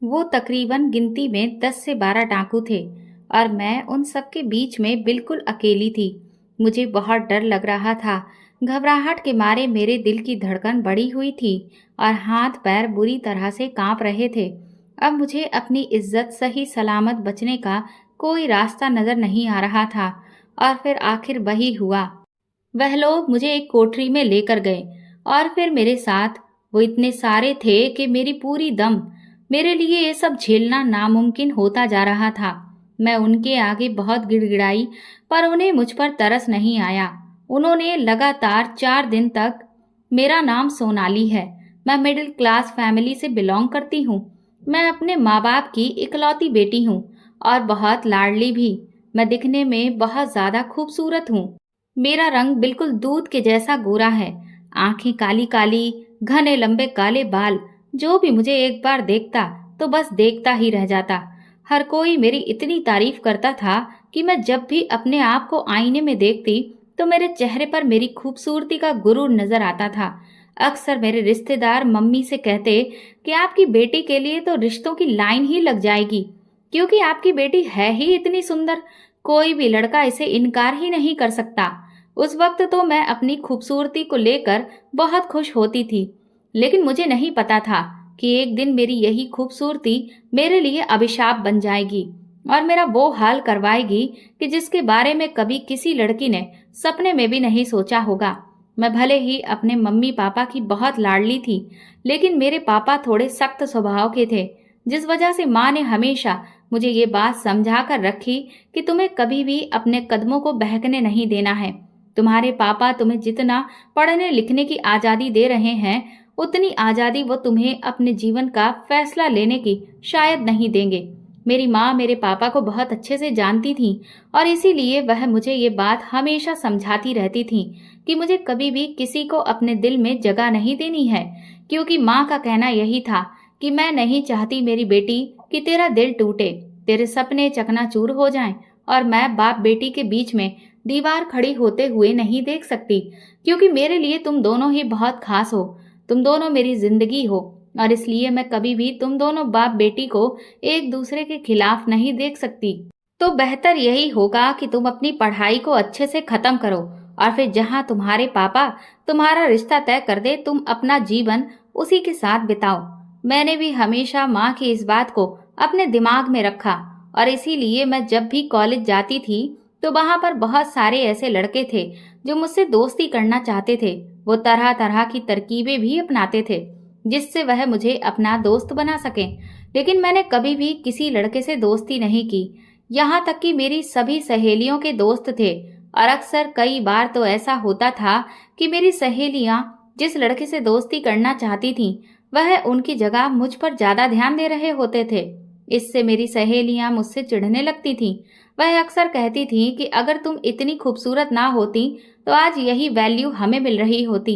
वो तकरीबन गिनती में 10 से 12 डाकू थे और मैं उन सबके बीच में बिल्कुल अकेली थी। मुझे बहुत डर लग रहा था। घबराहट के मारे मेरे दिल की धड़कन बढ़ी हुई थी और हाथ पैर बुरी तरह से कांप रहे थे। अब मुझे अपनी इज्जत सही सलामत बचने का कोई रास्ता नजर नहीं आ रहा था। और फिर आखिर वही हुआ। वह लोग मुझे एक कोठरी में लेकर गए और फिर मेरे साथ वो इतने सारे थे कि मेरी पूरी दम मेरे लिए ये सब झेलना नामुमकिन होता जा रहा था। मैं उनके आगे बहुत गिड़गिड़ाई, पर उन्हें मुझ पर तरस नहीं आया। उन्होंने लगातार 4 दिन तक, मेरा नाम सोनाली है, मैं मिडिल क्लास फैमिली से बिलोंग करती हूँ, मैं अपने माँ बाप की इकलौती बेटी हूँ और बहुत लाडली भी। मैं दिखने में बहुत ज्यादा खूबसूरत हूँ। मेरा रंग बिल्कुल दूध के जैसा गोरा है, आंखें काली काली, घने लंबे काले बाल। जो भी मुझे एक बार देखता तो बस देखता ही रह जाता। हर कोई मेरी इतनी तारीफ करता था कि मैं जब भी अपने आप को आईने में देखती तो मेरे चेहरे पर मेरी खूबसूरती का गुरूर नजर आता था। अक्सर मेरे रिश्तेदार मम्मी से कहते कि आपकी बेटी के लिए तो रिश्तों की लाइन ही लग जाएगी, क्योंकि आपकी बेटी है ही इतनी सुंदर, कोई भी लड़का इसे इनकार ही नहीं कर सकता। उस वक्त तो मैं अपनी खूबसूरती को लेकर बहुत खुश होती थी, लेकिन मुझे नहीं पता था कि एक दिन मेरी यही खूबसूरती मेरे लिए अभिशाप बन जाएगी और मेरा वो हाल करवाएगी कि जिसके बारे में कभी किसी लड़की ने सपने में भी नहीं सोचा होगा। मैं भले ही अपने मम्मी पापा की बहुत लाडली थी, लेकिन मेरे पापा थोड़े सख्त स्वभाव के थे, जिस वजह से माँ ने हमेशा मुझे ये बात समझा कर रखी कि तुम्हें कभी भी अपने कदमों को बहकने नहीं देना है। तुम्हारे पापा तुम्हें जितना पढ़ने लिखने की आज़ादी दे रहे हैं, उतनी आज़ादी वो तुम्हें अपने जीवन का फैसला लेने की शायद नहीं देंगे। मेरी माँ मेरे पापा को बहुत अच्छे से जानती थी और इसीलिए वह मुझे ये बात हमेशा समझाती रहती थी कि मुझे कभी भी किसी को अपने दिल में जगह नहीं देनी है, क्योंकि माँ का कहना यही था कि मैं नहीं चाहती मेरी बेटी कि तेरा दिल टूटे, तेरे सपने चकनाचूर हो जाएं और मैं बाप बेटी के बीच में दीवार खड़ी होते हुए नहीं देख सकती, क्योंकि मेरे लिए तुम दोनों ही बहुत खास हो। तुम दोनों मेरी जिंदगी हो और इसलिए मैं कभी भी तुम दोनों बाप बेटी को एक दूसरे के खिलाफ नहीं देख सकती। तो बेहतर यही होगा कि तुम अपनी पढ़ाई को अच्छे से खत्म करो और फिर जहाँ तुम्हारे पापा तुम्हारा रिश्ता तय कर दे, तुम अपना जीवन उसी के साथ बिताओ। मैंने भी हमेशा माँ की इस बात को अपने दिमाग में रखा और इसीलिए मैं जब भी कॉलेज जाती थी तो वहां पर बहुत सारे ऐसे लड़के थे जो मुझसे दोस्ती करना चाहते थे। वो तरह तरह की तरकीबें भी अपनाते थे जिससे वह मुझे अपना दोस्त बना सके, लेकिन मैंने कभी भी किसी लड़के से दोस्ती नहीं की। यहाँ तक कि मेरी सभी सहेलियों के दोस्त थे और अक्सर कई बार तो ऐसा होता था कि मेरी सहेलियां जिस लड़के से दोस्ती करना चाहती थीं, वह उनकी जगह मुझ पर ज्यादा ध्यान दे रहे होते थे। इससे मेरी सहेलियां मुझसे चिढ़ने लगती थीं। वह अक्सर कहती थी कि अगर तुम इतनी खूबसूरत ना होती तो आज यही वैल्यू हमें मिल रही होती।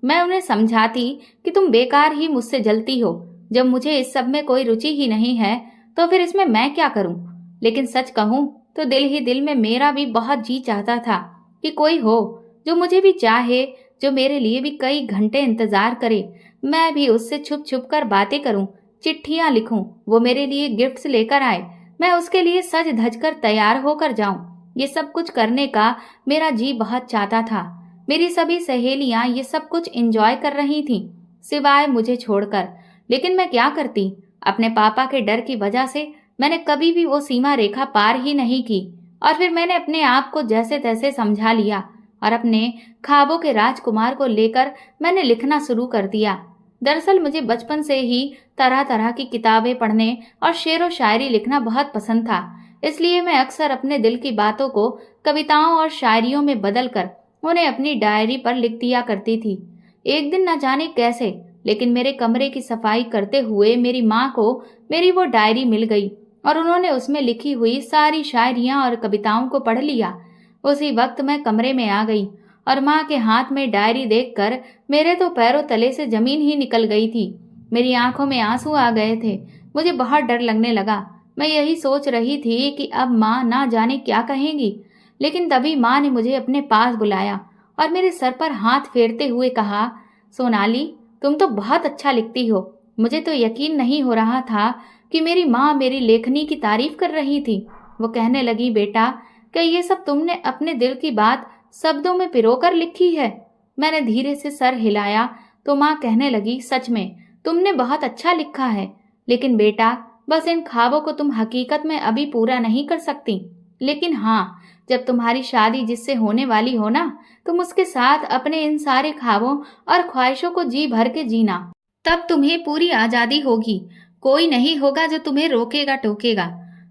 मैं उन्हें समझाती कि तुम बेकार ही मुझसे जलती हो, जब मुझे इस सब में कोई रुचि ही नहीं है तो फिर इसमें मैं क्या करूं। लेकिन सच कहूं तो दिल ही दिल में मेरा भी बहुत जी चाहता था कि कोई हो जो मुझे भी चाहे, जो मेरे लिए भी कई घंटे इंतजार करे। मैं भी उससे छुप छुप कर बातें करूं, चिट्ठियां लिखूं, वो मेरे लिए गिफ्ट्स लेकर आए, मैं उसके लिए सज धज कर तैयार होकर जाऊं। ये सब कुछ करने का मेरा जी बहुत चाहता था। मेरी सभी सहेलियां ये सब कुछ एंजॉय कर रही थीं, सिवाय मुझे छोड़कर। लेकिन मैं क्या करती, अपने पापा के डर की वजह से मैंने कभी भी वो सीमा रेखा पार ही नहीं की। और फिर मैंने अपने आप को जैसे तैसे समझा लिया और अपने ख्वाबों के राजकुमार को लेकर मैंने लिखना शुरू कर दिया। दरअसल मुझे बचपन से ही तरह तरह की किताबें पढ़ने और शेर व शायरी लिखना बहुत पसंद था, इसलिए मैं अक्सर अपने दिल की बातों को कविताओं और शायरियों में बदलकर उन्हें अपनी डायरी पर लिख दिया करती थी। एक दिन न जाने कैसे, लेकिन मेरे कमरे की सफाई करते हुए मेरी माँ को मेरी वो डायरी मिल गई और उन्होंने उसमें लिखी हुई सारी शायरियाँ और कविताओं को पढ़ लिया। उसी वक्त मैं कमरे में आ गई और माँ के हाथ में डायरी देखकर मेरे तो पैरों तले से जमीन ही निकल गई थी। मेरी आंखों में आंसू आ गए थे। मुझे बहुत डर लगने लगा। मैं यही सोच रही थी कि अब माँ ना जाने क्या कहेंगी, लेकिन तभी माँ ने मुझे अपने पास बुलाया और मेरे सर पर हाथ फेरते हुए कहा, सोनाली, तुम तो बहुत अच्छा लिखती हो। मुझे तो यकीन नहीं हो रहा था कि मेरी माँ मेरी लेखनी की तारीफ कर रही थी। वो कहने लगी, बेटा, क्या ये सब तुमने अपने दिल की बात शब्दों में पिरोकर लिखी है? मैंने धीरे से सर हिलाया तो माँ कहने लगी, सच में तुमने बहुत अच्छा लिखा है, लेकिन बेटा, बस इन ख्वाबों को तुम हकीकत में अभी पूरा नहीं कर सकती। लेकिन हाँ, जब तुम्हारी शादी जिससे होने वाली हो ना, तुम उसके साथ अपने इन सारे ख्वाबों और ख्वाहिशों को जी भर के जीना। तब तुम्हें पूरी आजादी होगी, कोई नहीं होगा जो तुम्हें रोकेगा टोकेगा।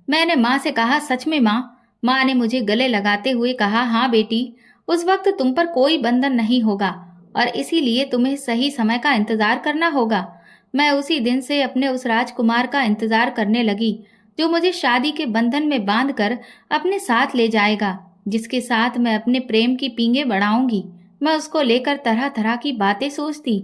मैंने माँ से कहा, सच में माँ? माँ ने मुझे गले लगाते हुए कहा, हाँ बेटी, उस वक्त तुम पर कोई बंधन नहीं होगा और इसीलिए तुम्हें सही समय का इंतजार करना होगा। मैं उसी दिन से अपने उस राजकुमार का इंतजार करने लगी जो मुझे शादी के बंधन में बांधकर अपने साथ ले जाएगा, जिसके साथ मैं अपने प्रेम की पींगे बढ़ाऊंगी। मैं उसको लेकर तरह तरह की बातें सोचती।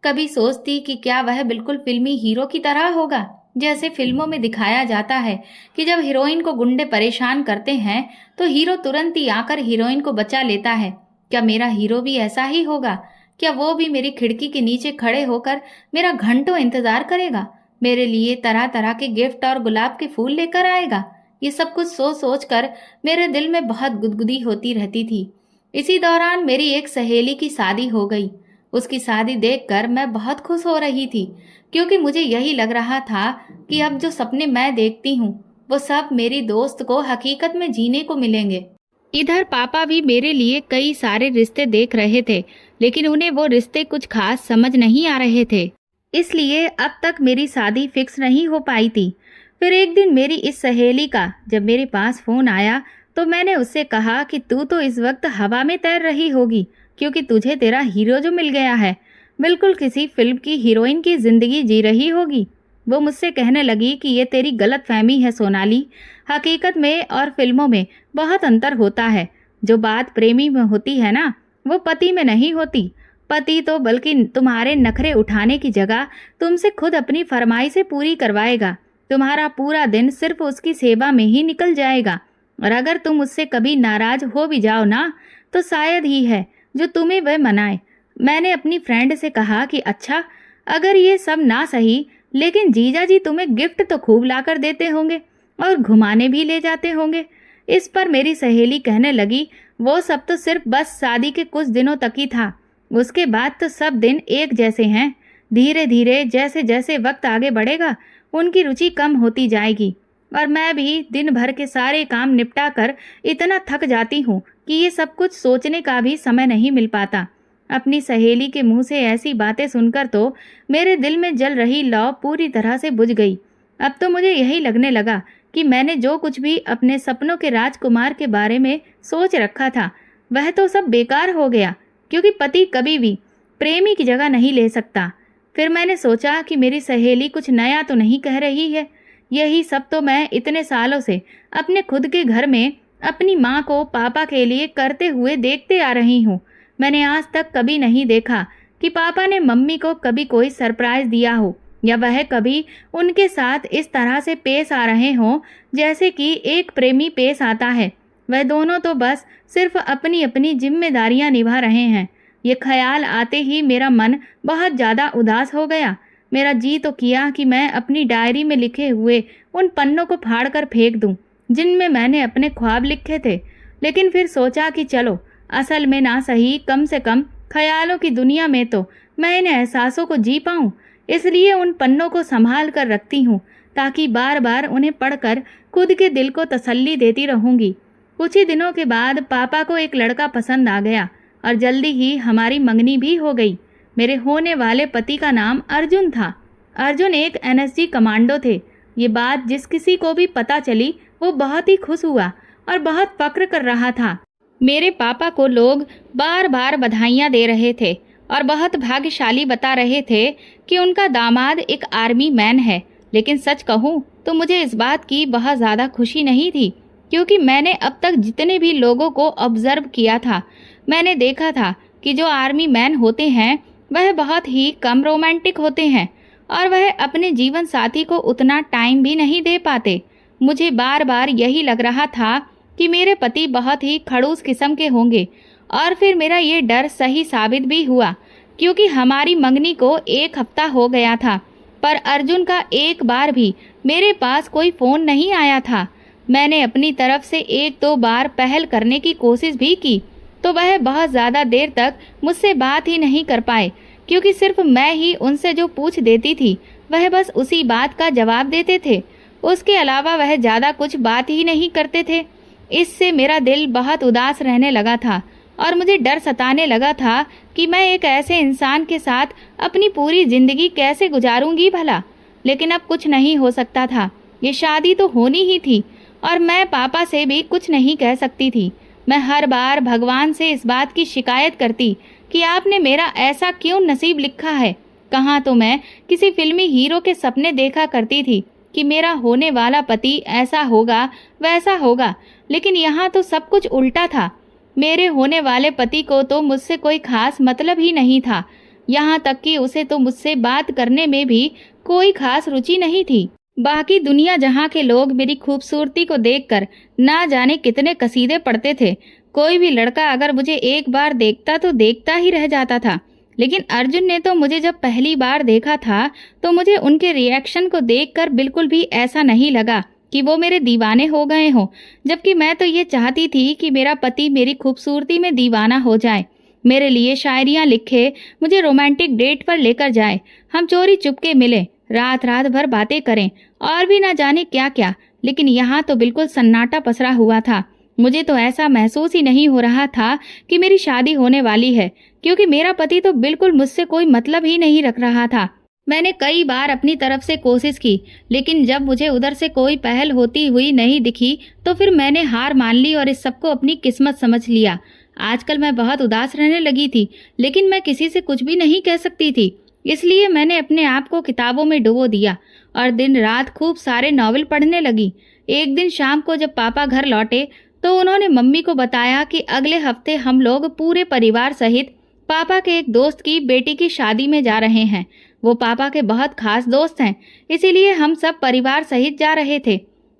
कभी सोचती कि क्या वह बिल्कुल फिल्मी हीरो की तरह होगा, जैसे फिल्मों में दिखाया जाता है कि जब हीरोइन को गुंडे परेशान करते हैं तो हीरो तुरंत ही आकर हीरोइन को बचा लेता है। क्या मेरा हीरो भी ऐसा ही होगा? क्या वो भी मेरी खिड़की के नीचे खड़े होकर मेरा घंटों इंतजार करेगा, मेरे लिए तरह तरह के गिफ्ट और गुलाब के फूल लेकर आएगा? ये सब कुछ सोच सोच कर मेरे दिल में बहुत गुदगुदी होती रहती थी। इसी दौरान मेरी एक सहेली की शादी हो गई। उसकी शादी देखकर मैं बहुत खुश हो रही थी, क्योंकि मुझे यही लग रहा था कि अब जो सपने मैं देखती हूँ वो सब मेरी दोस्त को हकीकत में जीने को मिलेंगे। इधर पापा भी मेरे लिए कई सारे रिश्ते देख रहे थे, लेकिन उन्हें वो रिश्ते कुछ खास समझ नहीं आ रहे थे, इसलिए अब तक मेरी शादी फिक्स नहीं हो पाई थी। फिर एक दिन मेरी इस सहेली का जब मेरे पास फोन आया तो मैंने उससे कहा कि तू तो इस वक्त हवा में तैर रही होगी, क्योंकि तुझे तेरा हीरो जो मिल गया है, बिल्कुल किसी फिल्म की हीरोइन की जिंदगी जी रही होगी। वो मुझसे कहने लगी कि ये तेरी गलत फहमी है सोनाली, हकीकत में और फिल्मों में बहुत अंतर होता है। जो बात प्रेमी में होती है ना, वो पति में नहीं होती। पति तो बल्कि तुम्हारे नखरे उठाने की जगह तुमसे खुद अपनी फरमाइशें पूरी करवाएगा। तुम्हारा पूरा दिन सिर्फ उसकी सेवा में ही निकल जाएगा, और अगर तुम उससे कभी नाराज हो भी जाओ ना, तो शायद ही है जो तुम्हें वह मनाए। मैंने अपनी फ्रेंड से कहा कि अच्छा, अगर ये सब ना सही, लेकिन जीजा जी तुम्हें गिफ्ट तो खूब लाकर देते होंगे और घुमाने भी ले जाते होंगे। इस पर मेरी सहेली कहने लगी, वो सब तो सिर्फ बस शादी के कुछ दिनों तक ही था, उसके बाद तो सब दिन एक जैसे हैं। धीरे धीरे जैसे जैसे वक्त आगे बढ़ेगा उनकी रुचि कम होती जाएगी, और मैं भी दिन भर के सारे काम निपटा कर इतना थक जाती हूँ कि ये सब कुछ सोचने का भी समय नहीं मिल पाता। अपनी सहेली के मुंह से ऐसी बातें सुनकर तो मेरे दिल में जल रही लौ पूरी तरह से बुझ गई। अब तो मुझे यही लगने लगा कि मैंने जो कुछ भी अपने सपनों के राजकुमार के बारे में सोच रखा था वह तो सब बेकार हो गया, क्योंकि पति कभी भी प्रेमी की जगह नहीं ले सकता। फिर मैंने सोचा कि मेरी सहेली कुछ नया तो नहीं कह रही है। यही सब तो मैं इतने सालों से अपने खुद के घर में अपनी माँ को पापा के लिए करते हुए देखते आ रही हूँ। मैंने आज तक कभी नहीं देखा कि पापा ने मम्मी को कभी कोई सरप्राइज दिया हो, या वह कभी उनके साथ इस तरह से पेश आ रहे हों जैसे कि एक प्रेमी पेश आता है। वह दोनों तो बस सिर्फ अपनी अपनी जिम्मेदारियां निभा रहे हैं। ये ख्याल आते ही मेरा मन बहुत ज़्यादा उदास हो गया। मेरा जी तो किया कि मैं अपनी डायरी में लिखे हुए उन पन्नों को फाड़ कर फेंक दूं जिनमें मैंने अपने ख्वाब लिखे थे, लेकिन फिर सोचा कि चलो, असल में ना सही, कम से कम ख्यालों की दुनिया में तो मैं इन एहसासों को जी पाऊं। इसलिए उन पन्नों को संभाल कर रखती हूँ, ताकि बार बार उन्हें पढ़कर खुद के दिल को तसल्ली देती रहूँगी। कुछ ही दिनों के बाद पापा को एक लड़का पसंद आ गया और जल्दी ही हमारी मंगनी भी हो गई। मेरे होने वाले पति का नाम अर्जुन था। अर्जुन एक एनएसजी कमांडो थे। ये बात जिस किसी को भी पता चली वो बहुत ही खुश हुआ और बहुत फक्र कर रहा था। मेरे पापा को लोग बार बार बधाइयाँ दे रहे थे और बहुत भाग्यशाली बता रहे थे कि उनका दामाद एक आर्मी मैन है। लेकिन सच कहूँ तो मुझे इस बात की बहुत ज़्यादा खुशी नहीं थी, क्योंकि मैंने अब तक जितने भी लोगों को ऑब्जर्व किया था, मैंने देखा था कि जो आर्मी मैन होते हैं वह बहुत ही कम रोमांटिक होते हैं और वह अपने जीवन साथी को उतना टाइम भी नहीं दे पाते। मुझे बार बार यही लग रहा था कि मेरे पति बहुत ही खड़ूस किस्म के होंगे, और फिर मेरा ये डर सही साबित भी हुआ, क्योंकि हमारी मंगनी को 1 हफ्ता हो गया था पर अर्जुन का एक बार भी मेरे पास कोई फ़ोन नहीं आया था। मैंने अपनी तरफ से एक दो बार पहल करने की कोशिश भी की, तो वह बहुत ज़्यादा देर तक मुझसे बात ही नहीं कर पाए, क्योंकि सिर्फ मैं ही उनसे जो पूछ देती थी वह बस उसी बात का जवाब देते थे। उसके अलावा वह ज़्यादा कुछ बात ही नहीं करते थे। इससे मेरा दिल बहुत उदास रहने लगा था और मुझे डर सताने लगा था कि मैं एक ऐसे इंसान के साथ अपनी पूरी ज़िंदगी कैसे गुजारूंगी भला। लेकिन अब कुछ नहीं हो सकता था, ये शादी तो होनी ही थी और मैं पापा से भी कुछ नहीं कह सकती थी। मैं हर बार भगवान से इस बात की शिकायत करती कि आपने मेरा ऐसा क्यों नसीब लिखा है। कहाँ तो मैं किसी फिल्मी हीरो के सपने देखा करती थी कि मेरा होने वाला पति ऐसा होगा वैसा होगा, लेकिन यहाँ तो सब कुछ उल्टा था। मेरे होने वाले पति को तो मुझसे कोई खास मतलब ही नहीं था, यहाँ तक कि उसे तो मुझसे बात करने में भी कोई खास रुचि नहीं थी। बाकी दुनिया जहाँ के लोग मेरी खूबसूरती को देखकर ना जाने कितने कसीदे पढ़ते थे। कोई भी लड़का अगर मुझे एक बार देखता तो देखता ही रह जाता था, लेकिन अर्जुन ने तो मुझे जब पहली बार देखा था तो मुझे उनके रिएक्शन को देखकर बिल्कुल भी ऐसा नहीं लगा कि वो मेरे दीवाने हो गए हों, जबकि मैं तो ये चाहती थी कि मेरा पति मेरी खूबसूरती में दीवाना हो जाए, मेरे लिए शायरियाँ लिखे, मुझे रोमांटिक डेट पर लेकर जाए, हम चोरी चुपके मिले, रात रात भर बातें करें और भी ना जाने क्या क्या। लेकिन यहाँ तो बिल्कुल सन्नाटा पसरा हुआ था। मुझे तो ऐसा महसूस ही नहीं हो रहा था कि मेरी शादी होने वाली है, क्योंकि मेरा पति तो बिल्कुल मुझसे कोई मतलब ही नहीं रख रहा था। मैंने कई बार अपनी तरफ से कोशिश की, लेकिन जब मुझे उधर से कोई पहल होती हुई नहीं दिखी तो फिर मैंने हार मान ली और इस सबको अपनी किस्मत समझ लिया। आजकल मैं बहुत उदास रहने लगी थी, लेकिन मैं किसी से कुछ भी नहीं कह सकती थी, इसलिए मैंने अपने आप को किताबों में डुबो दिया और दिन रात खूब सारे नॉवेल पढ़ने लगी। एक दिन शाम को जब पापा घर लौटे तो उन्होंने मम्मी को बताया कि अगले हफ्ते हम लोग पूरे परिवार सहित पापा के एक दोस्त की बेटी की शादी में जा रहे हैं। वो पापा के बहुत खास दोस्त हैं, इसीलिए हम सब परिवार सहित जा रहे थे।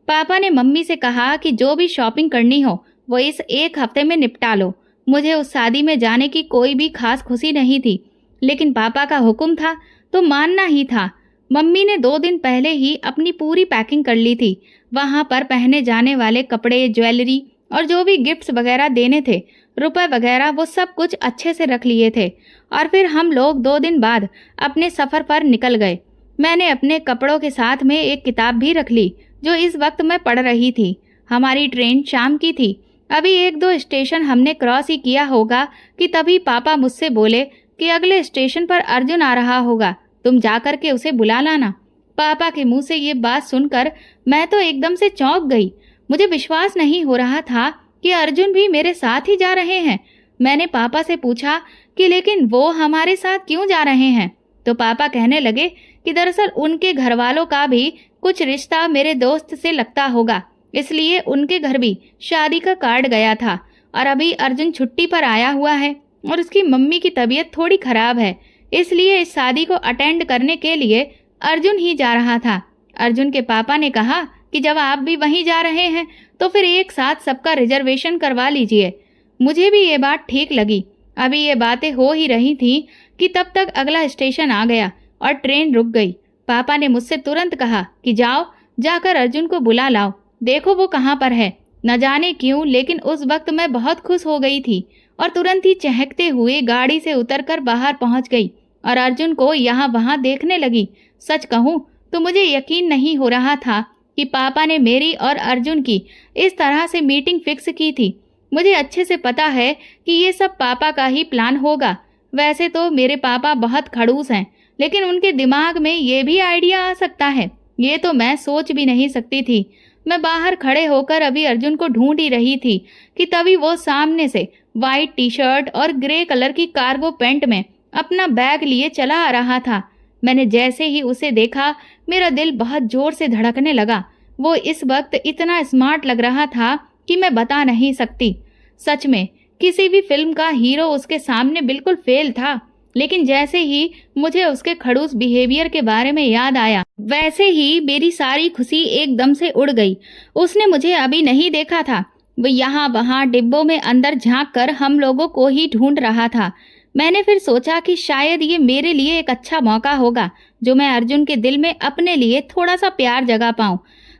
पापा ने मम्मी से कहा कि जो भी शॉपिंग करनी हो वो इस एक हफ्ते में निपटा लो। मुझे उस शादी में जाने की कोई भी खास खुशी नहीं थी, लेकिन पापा का हुक्म था तो मानना ही था। मम्मी ने 2 दिन पहले ही अपनी पूरी पैकिंग कर ली थी। वहाँ पर पहने जाने वाले कपड़े, ज्वेलरी और जो भी गिफ्ट्स वगैरह देने थे, रुपए वगैरह, वो सब कुछ अच्छे से रख लिए थे। और फिर हम लोग 2 दिन बाद अपने सफ़र पर निकल गए। मैंने अपने कपड़ों के साथ में एक किताब भी रख ली जो इस वक्त मैं पढ़ रही थी। हमारी ट्रेन शाम की थी। अभी 1-2 स्टेशन हमने क्रॉस ही किया होगा कि तभी पापा मुझसे बोले कि अगले स्टेशन पर अर्जुन आ रहा होगा, तुम जाकर के उसे बुला लाना। पापा के मुंह से ये बात सुनकर मैं तो एकदम से चौंक गई। मुझे विश्वास नहीं हो रहा था कि अर्जुन भी मेरे साथ ही जा रहे हैं। मैंने पापा से पूछा कि लेकिन वो हमारे साथ क्यों जा रहे हैं, तो पापा कहने लगे कि दरअसल उनके घर वालों का भी कुछ रिश्ता मेरे दोस्त से लगता होगा, इसलिए उनके घर भी शादी का कार्ड गया था और अभी अर्जुन छुट्टी पर आया हुआ है और उसकी मम्मी की तबीयत थोड़ी खराब है, इसलिए इस शादी को अटेंड करने के लिए अर्जुन ही जा रहा था। अर्जुन के पापा ने कहा कि जब आप भी वहीं जा रहे हैं तो फिर एक साथ सबका रिजर्वेशन करवा लीजिए। मुझे भी ये बात ठीक लगी। अभी ये बातें हो ही रही थी कि तब तक अगला स्टेशन आ गया और ट्रेन रुक गई। पापा ने मुझसे तुरंत कहा कि जाओ, जाकर अर्जुन को बुला लाओ, देखो वो कहाँ पर है। न जाने क्यों, लेकिन उस वक्त मैं बहुत खुश हो गई थी और तुरंत ही चहकते हुए गाड़ी से उतरकर बाहर पहुंच गई और अर्जुन को यहाँ वहाँ देखने लगी। सच कहूँ तो मुझे यकीन नहीं हो रहा था कि पापा ने मेरी और अर्जुन की इस तरह से मीटिंग फिक्स की थी। मुझे अच्छे से पता है कि ये सब पापा का ही प्लान होगा। वैसे तो मेरे पापा बहुत खड़ूस हैं, लेकिन उनके दिमाग में ये भी आइडिया आ सकता है, ये तो मैं सोच भी नहीं सकती थी। मैं बाहर खड़े होकर अभी अर्जुन को ढूंढ ही रही थी कि तभी वो सामने से वाइट टी शर्ट और ग्रे कलर की कार्गो पैंट में अपना बैग लिए चला आ रहा था। मैंने जैसे ही उसे देखा मेरा दिल बहुत जोर से धड़कने लगा। वो इस वक्त इतना स्मार्ट लग रहा था कि मैं बता नहीं सकती। सच में किसी भी फिल्म का हीरो उसके सामने बिल्कुल फेल था, लेकिन जैसे ही मुझे उसके खड़ूस बिहेवियर के बारे में याद आया, वैसे ही मेरी सारी खुशी एकदम से उड़ गई। उसने मुझे अभी नहीं देखा था, वो यहाँ वहाँ डिब्बों में अंदर झांक कर हम लोगों को ही ढूंढ रहा था। मैंने फिर सोचा कि शायद ये मेरे लिए एक अच्छा मौका होगा जो मैं अर्जुन के दिल में अपने लिए थोड़ा सा प्यार जगा पाऊं।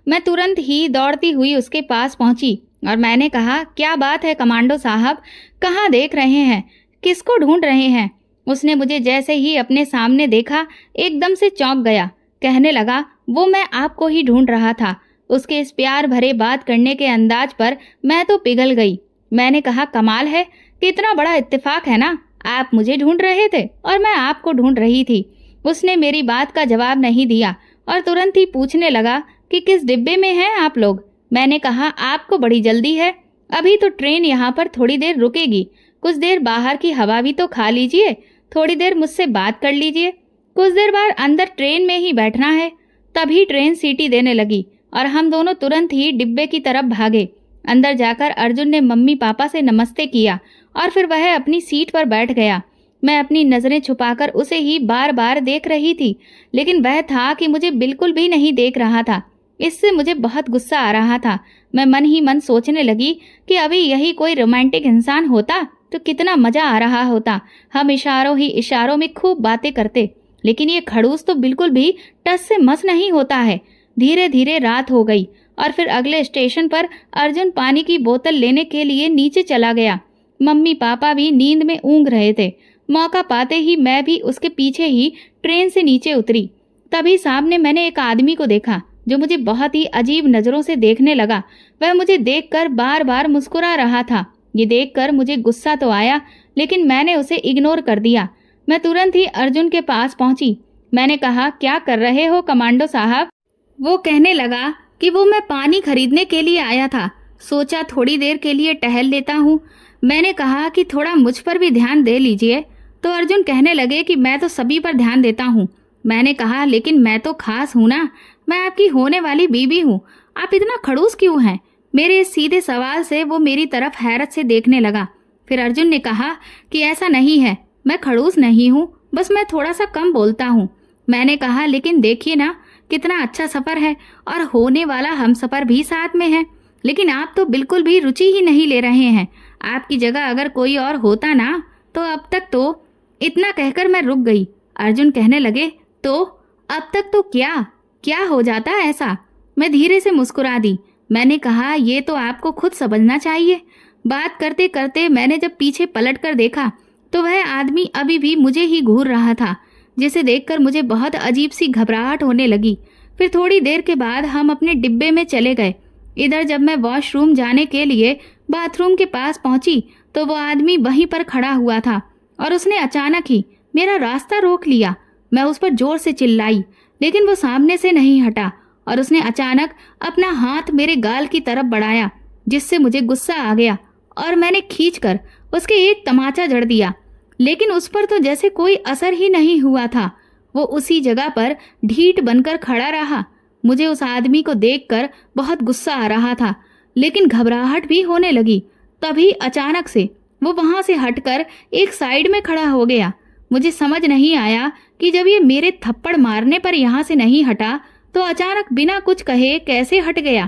मैं तुरंत ही दौड़ती हुई उसके पास पहुंची और मैंने कहा, क्या बात है कमांडो साहब, कहाँ देख रहे हैं, किसको ढूंढ रहे हैं? उसने मुझे जैसे ही अपने सामने देखा एकदम से चौंक गया। कहने लगा, वो मैं आपको ही ढूंढ रहा था। उसके इस प्यार भरे बात करने के अंदाज पर मैं तो पिघल गई। मैंने कहा, कमाल है, कितना बड़ा इत्तेफाक है ना, आप मुझे ढूंढ रहे थे और मैं आपको ढूंढ रही थी। उसने मेरी बात का जवाब नहीं दिया और तुरंत ही पूछने लगा कि किस डिब्बे में हैं आप लोग। मैंने कहा, आपको बड़ी जल्दी है, अभी तो ट्रेन यहाँ पर थोड़ी देर रुकेगी, कुछ देर बाहर की हवा भी तो खा लीजिए, थोड़ी देर मुझसे बात कर लीजिए, कुछ देर बाद अंदर ट्रेन में ही बैठना है। तभी ट्रेन सीटी देने लगी और हम दोनों तुरंत ही डिब्बे की तरफ भागे। अंदर जाकर अर्जुन ने मम्मी पापा से नमस्ते किया और फिर वह अपनी सीट पर बैठ गया। मैं अपनी नजरें छुपाकर उसे ही बार बार देख रही थी, लेकिन वह था कि मुझे बिल्कुल भी नहीं देख रहा था। इससे मुझे बहुत गुस्सा आ रहा था। मैं मन ही मन सोचने लगी कि अभी यही कोई रोमांटिक इंसान होता तो कितना मजा आ रहा होता। हम इशारों ही इशारों में खूब बातें करते, लेकिन ये खड़ूस तो बिल्कुल भी टस से मस नहीं होता है। धीरे धीरे रात हो गई और फिर अगले स्टेशन पर अर्जुन पानी की बोतल लेने के लिए नीचे चला गया। मम्मी पापा भी नींद में ऊँघ रहे थे। मौका पाते ही मैं भी उसके पीछे ही ट्रेन से नीचे उतरी। तभी सामने मैंने एक आदमी को देखा जो मुझे बहुत ही अजीब नजरों से देखने लगा। वह मुझे देखकर बार बार मुस्कुरा रहा था। ये देखकर मुझे गुस्सा तो आया, लेकिन मैंने उसे इग्नोर कर दिया। मैं तुरंत ही अर्जुन के पास पहुंची। मैंने कहा, क्या कर रहे हो कमांडो साहब? वो कहने लगा कि वो मैं पानी खरीदने के लिए आया था, सोचा थोड़ी देर के लिए टहल लेता हूँ। मैंने कहा कि थोड़ा मुझ पर भी ध्यान दे लीजिए। तो अर्जुन कहने लगे कि मैं तो सभी पर ध्यान देता हूँ। मैंने कहा, लेकिन मैं तो खास हूँ ना, मैं आपकी होने वाली बीवी हूँ, आप इतना खड़ूस क्यों हैं? मेरे इस सीधे सवाल से वो मेरी तरफ हैरत से देखने लगा। फिर अर्जुन ने कहा कि ऐसा नहीं है, मैं खड़ूस नहीं हूँ, बस मैं थोड़ा सा कम बोलता हूँ। मैंने कहा, लेकिन देखिए ना, कितना अच्छा सफ़र है और होने वाला हम सफ़र भी साथ में है, लेकिन आप तो बिल्कुल भी रुचि ही नहीं ले रहे हैं। आपकी जगह अगर कोई और होता ना तो अब तक तो। इतना कहकर मैं रुक गई। अर्जुन कहने लगे, तो अब तक तो क्या क्या हो जाता ऐसा? मैं धीरे से मुस्कुरा दी। मैंने कहा, ये तो आपको खुद समझना चाहिए। बात करते करते मैंने जब पीछे पलट कर देखा तो वह आदमी अभी भी मुझे ही घूर रहा था, जिसे देखकर मुझे बहुत अजीब सी घबराहट होने लगी। फिर थोड़ी देर के बाद हम अपने डिब्बे में चले गए। इधर जब मैं वॉशरूम जाने के लिए बाथरूम के पास पहुंची तो वो आदमी वहीं पर खड़ा हुआ था और उसने अचानक ही मेरा रास्ता रोक लिया। मैं उस पर जोर से चिल्लाई, लेकिन वो सामने से नहीं हटा और उसने अचानक अपना हाथ मेरे गाल की तरफ बढ़ाया, जिससे मुझे गुस्सा आ गया और मैंने खींचकर उसके एक तमाचा जड़ दिया। लेकिन उस पर तो जैसे कोई असर ही नहीं हुआ था। वो उसी जगह पर ढीठ बनकर खड़ा रहा। मुझे उस आदमी को देखकर बहुत गुस्सा आ रहा था, लेकिन घबराहट भी होने लगी। तभी अचानक से वो वहां से हटकर एक साइड में खड़ा हो गया। मुझे समझ नहीं आया कि जब ये मेरे थप्पड़ मारने पर यहाँ से नहीं हटा तो अचानक बिना कुछ कहे कैसे हट गया।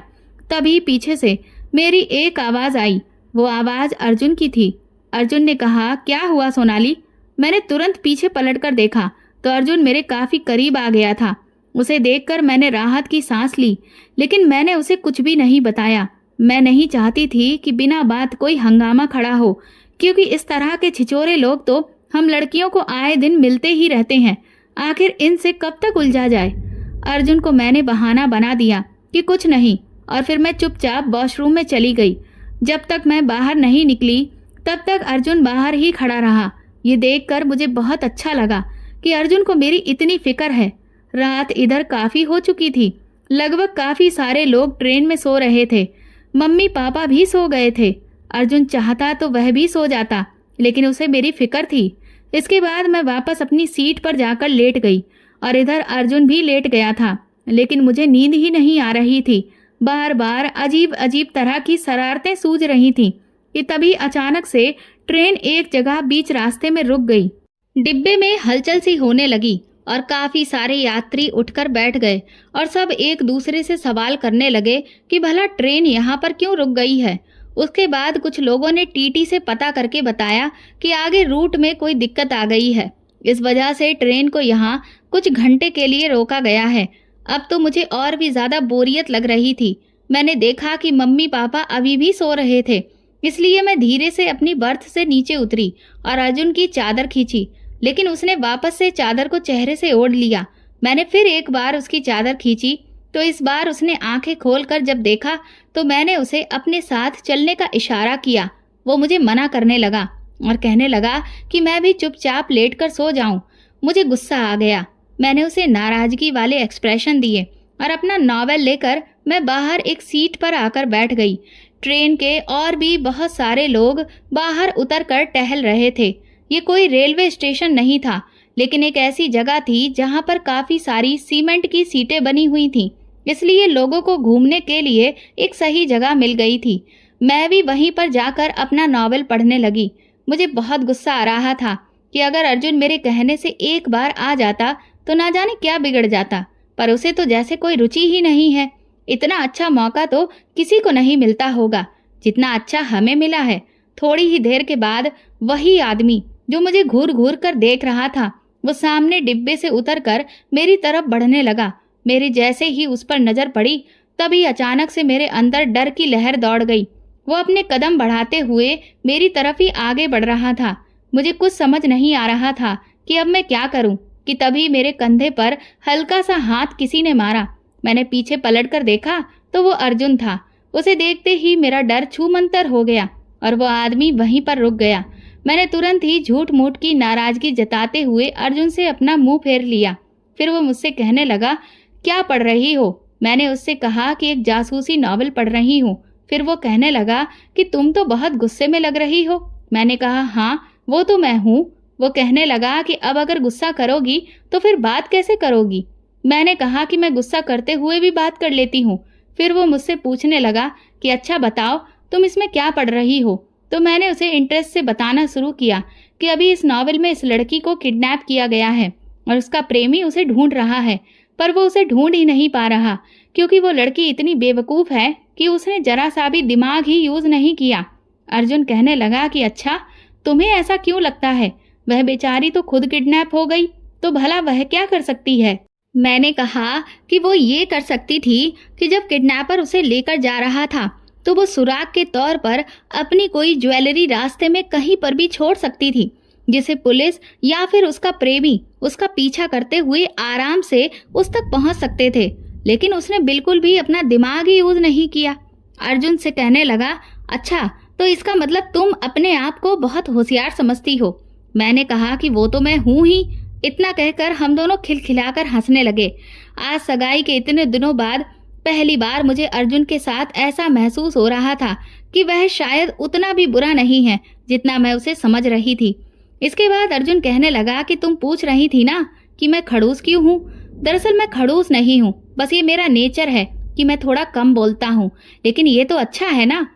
तभी पीछे से मेरी एक आवाज़ आई। वो आवाज़ अर्जुन की थी। अर्जुन ने कहा, क्या हुआ सोनाली? मैंने तुरंत पीछे पलटकर देखा तो अर्जुन मेरे काफ़ी करीब आ गया था। उसे देखकर मैंने राहत की सांस ली, लेकिन मैंने उसे कुछ भी नहीं बताया। मैं नहीं चाहती थी कि बिना बात कोई हंगामा खड़ा हो, क्योंकि इस तरह के छिचोरे लोग तो हम लड़कियों को आए दिन मिलते ही रहते हैं। आखिर इनसे कब तक उलझा जाए? अर्जुन को मैंने बहाना बना दिया कि कुछ नहीं, और फिर मैं चुपचाप वॉशरूम में चली गई। जब तक मैं बाहर नहीं निकली तब तक अर्जुन बाहर ही खड़ा रहा। ये देखकर मुझे बहुत अच्छा लगा कि अर्जुन को मेरी इतनी फिक्र है। रात इधर काफ़ी हो चुकी थी। लगभग काफ़ी सारे लोग ट्रेन में सो रहे थे। मम्मी पापा भी सो गए थे। अर्जुन चाहता तो वह भी सो जाता, लेकिन उसे मेरी फिक्र थी। इसके बाद मैं वापस अपनी सीट पर जाकर लेट गई और इधर अर्जुन भी लेट गया था, लेकिन मुझे नींद ही नहीं आ रही थी। बार बार अजीब अजीब तरह की शरारतें सूझ रही थीं कि तभी अचानक से ट्रेन एक जगह बीच रास्ते में रुक गई। डिब्बे में हलचल सी होने लगी और काफी सारे यात्री उठकर बैठ गए और सब एक दूसरे से सवाल करने लगे कि भला ट्रेन यहाँ पर क्यों रुक गई है। उसके बाद कुछ लोगों ने टीटी से पता करके बताया कि आगे रूट में कोई दिक्कत आ गई है। इस वजह से ट्रेन को यहाँ कुछ घंटे के लिए रोका गया है। अब तो मुझे और भी ज्यादा बोरियत लग रही थी। मैंने देखा कि मम्मी पापा अभी भी सो रहे थे, इसलिए मैं धीरे से अपनी बर्थ से नीचे उतरी और अर्जुन की चादर खींची, लेकिन उसने वापस से चादर को चेहरे से ओढ़ लिया। मैंने फिर एक बार उसकी चादर खींची तो इस बार उसने आंखें खोलकर जब देखा तो मैंने उसे अपने साथ चलने का इशारा किया। वो मुझे मना करने लगा और कहने लगा कि मैं भी चुपचाप लेटकर सो जाऊं। मुझे गुस्सा आ गया। मैंने उसे नाराजगी वाले एक्सप्रेशन दिए और अपना नॉवेल लेकर मैं बाहर एक सीट पर आकर बैठ गई। ट्रेन के और भी बहुत सारे लोग बाहर उतरकर टहल रहे थे। ये कोई रेलवे स्टेशन नहीं था, लेकिन एक ऐसी जगह थी जहां पर काफी सारी सीमेंट की सीटें बनी हुई थीं, इसलिए लोगों को घूमने के लिए एक सही जगह मिल गई थी। मैं भी वहीं पर जाकर अपना नॉवेल पढ़ने लगी। मुझे बहुत गुस्सा आ रहा था कि अगर अर्जुन मेरे कहने से एक बार आ जाता तो ना जाने क्या बिगड़ जाता, पर उसे तो जैसे कोई रुचि ही नहीं है। इतना अच्छा मौका तो किसी को नहीं मिलता होगा जितना अच्छा हमें मिला है। थोड़ी ही देर के बाद वही आदमी जो मुझे घूर घूर कर देख रहा था, वो सामने डिब्बे से उतरकर मेरी तरफ बढ़ने लगा। मेरी जैसे ही उस पर नजर पड़ी, तभी अचानक से मेरे अंदर डर की लहर दौड़ गई। वो अपने कदम बढ़ाते हुए मेरी तरफ ही आगे बढ़ रहा था। मुझे कुछ समझ नहीं आ रहा था कि अब मैं क्या करूं कि तभी मेरे कंधे पर हल्का सा हाथ किसी ने मारा। मैंने पीछे पलटकर देखा तो वो अर्जुन था। उसे देखते ही मेरा डर छूमंतर हो गया और वो आदमी वहीं पर रुक गया। मैंने तुरंत ही झूठ मूठ की नाराजगी जताते हुए अर्जुन से अपना मुंह फेर लिया। फिर वो मुझसे कहने लगा, क्या पढ़ रही हो? मैंने उससे कहा कि एक जासूसी नॉवल पढ़ रही हूँ। फिर वो कहने लगा कि तुम तो बहुत गुस्से में लग रही हो। मैंने कहा, हाँ वो तो मैं हूँ। वो कहने लगा कि अब अगर गुस्सा करोगी तो फिर बात कैसे करोगी? मैंने कहा कि मैं गुस्सा करते हुए भी बात कर लेती हूँ। फिर वो मुझसे पूछने लगा कि अच्छा बताओ तुम इसमें क्या पढ़ रही हो? तो मैंने उसे इंटरेस्ट से बताना शुरू किया कि अभी इस नॉवल में इस लड़की को किडनैप किया गया है और उसका प्रेमी उसे ढूंढ रहा है, पर वो उसे ढूंढ ही नहीं पा रहा क्योंकि वो लड़की इतनी बेवकूफ है कि उसने जरा सा भी दिमाग ही यूज नहीं किया। अर्जुन कहने लगा कि अच्छा तुम्हें ऐसा क्यों लगता है? वह बेचारी तो खुद किडनैप हो गई, तो भला वह क्या कर सकती है? मैंने कहा कि वो ये कर सकती थी कि जब किडनैपर उसे लेकर जा रहा था तो वो सुराग के तौर पर अपनी कोई ज्वेलरी रास्ते में कहीं पर भी छोड़ सकती थी, जिसे पुलिस या फिर उसका प्रेमी उसका पीछा करते हुए आराम से उस तक पहुंच सकते थे। लेकिन उसने बिल्कुल भी अपना दिमाग ही यूज नहीं किया। अर्जुन से कहने लगा, अच्छा तो इसका मतलब तुम अपने आप को बहुत होशियार समझती हो। मैंने कहा कि वो तो मैं हूं ही। इतना कहकर हम दोनों खिलखिलाकर हंसने लगे। आज सगाई के इतने दिनों बाद पहली बार मुझे अर्जुन के साथ ऐसा महसूस हो रहा था कि वह शायद उतना भी बुरा नहीं है जितना मैं उसे समझ रही थी। इसके बाद अर्जुन कहने लगा कि तुम पूछ रही थी ना कि मैं खड़ूस क्यों हूँ। दरअसल मैं खड़ूस नहीं हूँ, बस ये मेरा नेचर है कि मैं थोड़ा कम बोलता हूँ। लेकिन ये तो अच्छा है ना,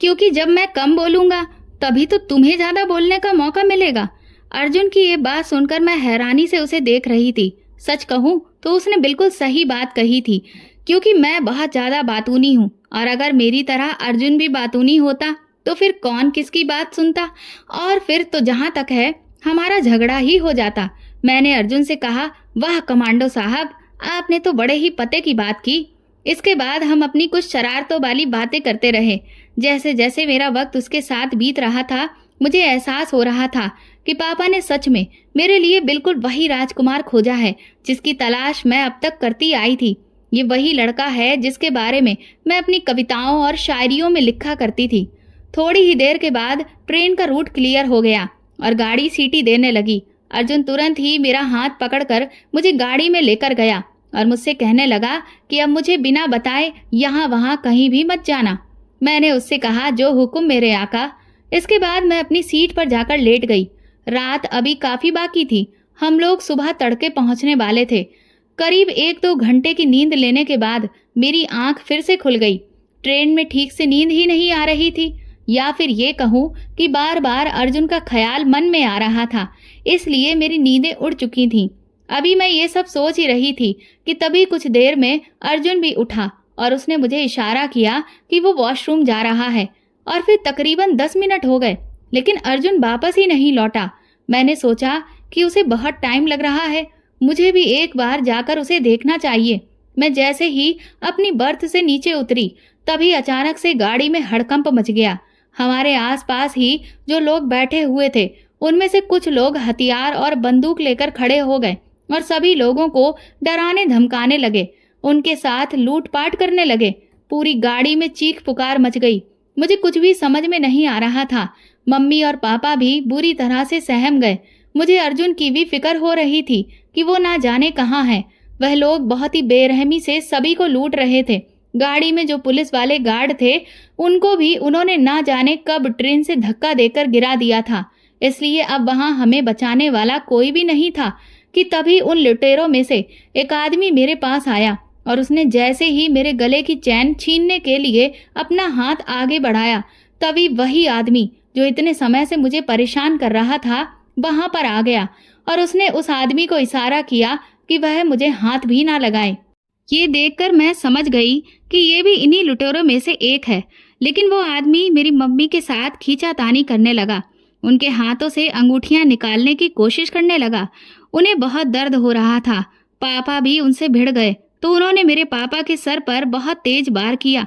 क्योंकि जब मैं कम बोलूंगा तभी तो तुम्हें ज्यादा बोलने का मौका मिलेगा। अर्जुन की ये बात सुनकर मैं हैरानी से उसे देख रही थी। सच कहूँ तो उसने बिल्कुल सही बात कही थी, क्योंकि मैं बहुत ज्यादा बातूनी हूँ और अगर मेरी तरह अर्जुन भी बातूनी होता तो फिर कौन किसकी बात सुनता, और फिर तो जहाँ तक है हमारा झगड़ा ही हो जाता। मैंने अर्जुन से कहा, वाह कमांडो साहब, आपने तो बड़े ही पते की बात की। इसके बाद हम अपनी कुछ शरारतों वाली बातें करते रहे। जैसे जैसे मेरा वक्त उसके साथ बीत रहा था, मुझे एहसास हो रहा था कि पापा ने सच में मेरे लिए बिल्कुल वही राजकुमार खोजा है जिसकी तलाश मैं अब तक करती आई थी। ये वही लड़का है जिसके बारे में मैं अपनी कविताओं और शायरियों में लिखा करती थी। थोड़ी ही देर के बाद ट्रेन का रूट क्लियर हो गया और गाड़ी सीटी देने लगी। अर्जुन तुरंत ही मेरा हाथ पकड़कर मुझे गाड़ी में लेकर गया और मुझसे कहने लगा कि अब मुझे बिना बताए यहाँ वहाँ कहीं भी मत जाना। मैंने उससे कहा, जो हुक्म मेरे आका। इसके बाद मैं अपनी सीट पर जाकर लेट गई। रात अभी काफी बाकी थी। हम लोग सुबह तड़के पहुंचने वाले थे। करीब 1-2 घंटे की नींद लेने के बाद मेरी आंख फिर से खुल गई। ट्रेन में ठीक से नींद ही नहीं आ रही थी, या फिर ये कहूँ कि बार बार अर्जुन का ख्याल मन में आ रहा था, इसलिए मेरी नींदें उड़ चुकी थीं। अभी मैं ये सब सोच ही रही थी कि तभी कुछ देर में अर्जुन भी उठा और उसने मुझे इशारा किया कि वो वॉशरूम जा रहा है। और फिर तकरीबन 10 मिनट हो गए, लेकिन अर्जुन वापस ही नहीं लौटा। मैंने सोचा कि उसे बहुत टाइम लग रहा है, मुझे भी एक बार जाकर उसे देखना चाहिए। मैं जैसे ही अपनी बर्थ से नीचे उतरी, तभी अचानक से गाड़ी में हड़कंप मच गया। हमारे आसपास ही जो लोग बैठे हुए थे, उनमें से कुछ लोग हथियार और बंदूक लेकर खड़े हो गए और सभी लोगों को डराने धमकाने लगे। उनके साथ लूटपाट करने लगे। पूरी गाड़ी में चीख पुकार मच गई। मुझे कुछ भी समझ में नहीं आ रहा था। मम्मी और पापा भी बुरी तरह से सहम गए। मुझे अर्जुन की भी फिक्र हो रही थी कि वो ना जाने कहाँ है। वह लोग बहुत ही बेरहमी से सभी को लूट रहे थे। गाड़ी में जो पुलिस वाले गार्ड थे, उनको भी उन्होंने ना जाने कब ट्रेन से धक्का देकर गिरा दिया था। इसलिए अब वहां हमें बचाने वाला कोई भी नहीं था कि तभी उन लुटेरों में से एक आदमी मेरे पास आया और उसने जैसे ही मेरे गले की चैन छीनने के लिए अपना हाथ आगे बढ़ाया, तभी वही आदमी जो इतने समय से मुझे परेशान कर रहा था वहां पर आ गया और उसने उस आदमी को इशारा किया कि वह मुझे हाथ भी ना लगाए। ये देखकर मैं समझ गई कि ये भी इन्हीं लुटेरों में से एक है। लेकिन वो आदमी मेरी मम्मी के साथ खींचातानी करने लगा। उनके हाथों से अंगूठियां निकालने की कोशिश करने लगा। उन्हें बहुत दर्द हो रहा था। पापा भी उनसे भिड़ गए तो उन्होंने मेरे पापा के सर पर बहुत तेज वार किया,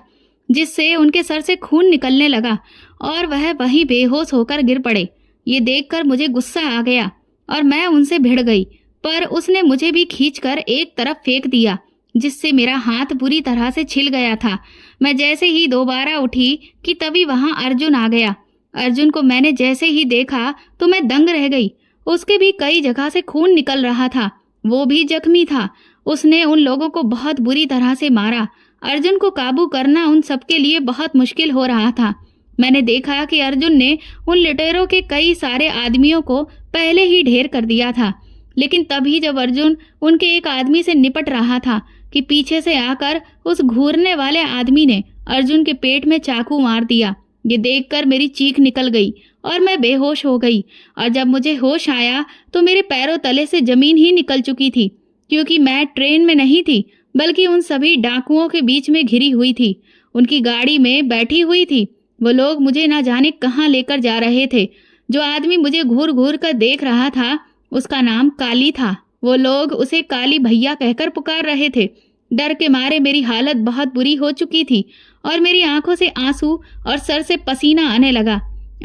जिससे उनके सर से खून निकलने लगा और वह वहीं बेहोश होकर गिर पड़े। ये देखकर मुझे गुस्सा आ गया और मैं उनसे भिड़ गई, पर उसने मुझे भी खींचकर एक तरफ फेंक दिया, जिससे मेरा हाथ बुरी तरह से छिल गया था। मैं जैसे ही दोबारा उठी कि तभी वहां अर्जुन आ गया। अर्जुन को मैंने जैसे ही देखा तो मैं दंग रह गई। उसके भी कई जगह से खून निकल रहा था। वो भी जख्मी था। उसने उन लोगों को बहुत बुरी तरह से मारा। अर्जुन को काबू करना उन सबके लिए बहुत मुश्किल हो रहा था। मैंने देखा कि अर्जुन ने उन लुटेरों के कई सारे आदमियों को पहले ही ढेर कर दिया था। लेकिन तभी जब अर्जुन उनके एक आदमी से निपट रहा था कि पीछे से आकर उस घूरने वाले आदमी ने अर्जुन के पेट में चाकू मार दिया। ये देखकर मेरी चीख निकल गई और मैं बेहोश हो गई। और जब मुझे होश आया तो मेरे पैरों तले से जमीन ही निकल चुकी थी, क्योंकि मैं ट्रेन में नहीं थी बल्कि उन सभी डाकुओं के बीच में घिरी हुई थी। उनकी गाड़ी में बैठी हुई थी। वो लोग मुझे ना जाने कहाँ लेकर जा रहे थे। जो आदमी मुझे घूर घूर कर देख रहा था, उसका नाम काली था। वो लोग उसे काली भैया कहकर पुकार रहे थे। डर के मारे मेरी हालत बहुत बुरी हो चुकी थी और मेरी आंखों से आंसू और सर से पसीना आने लगा।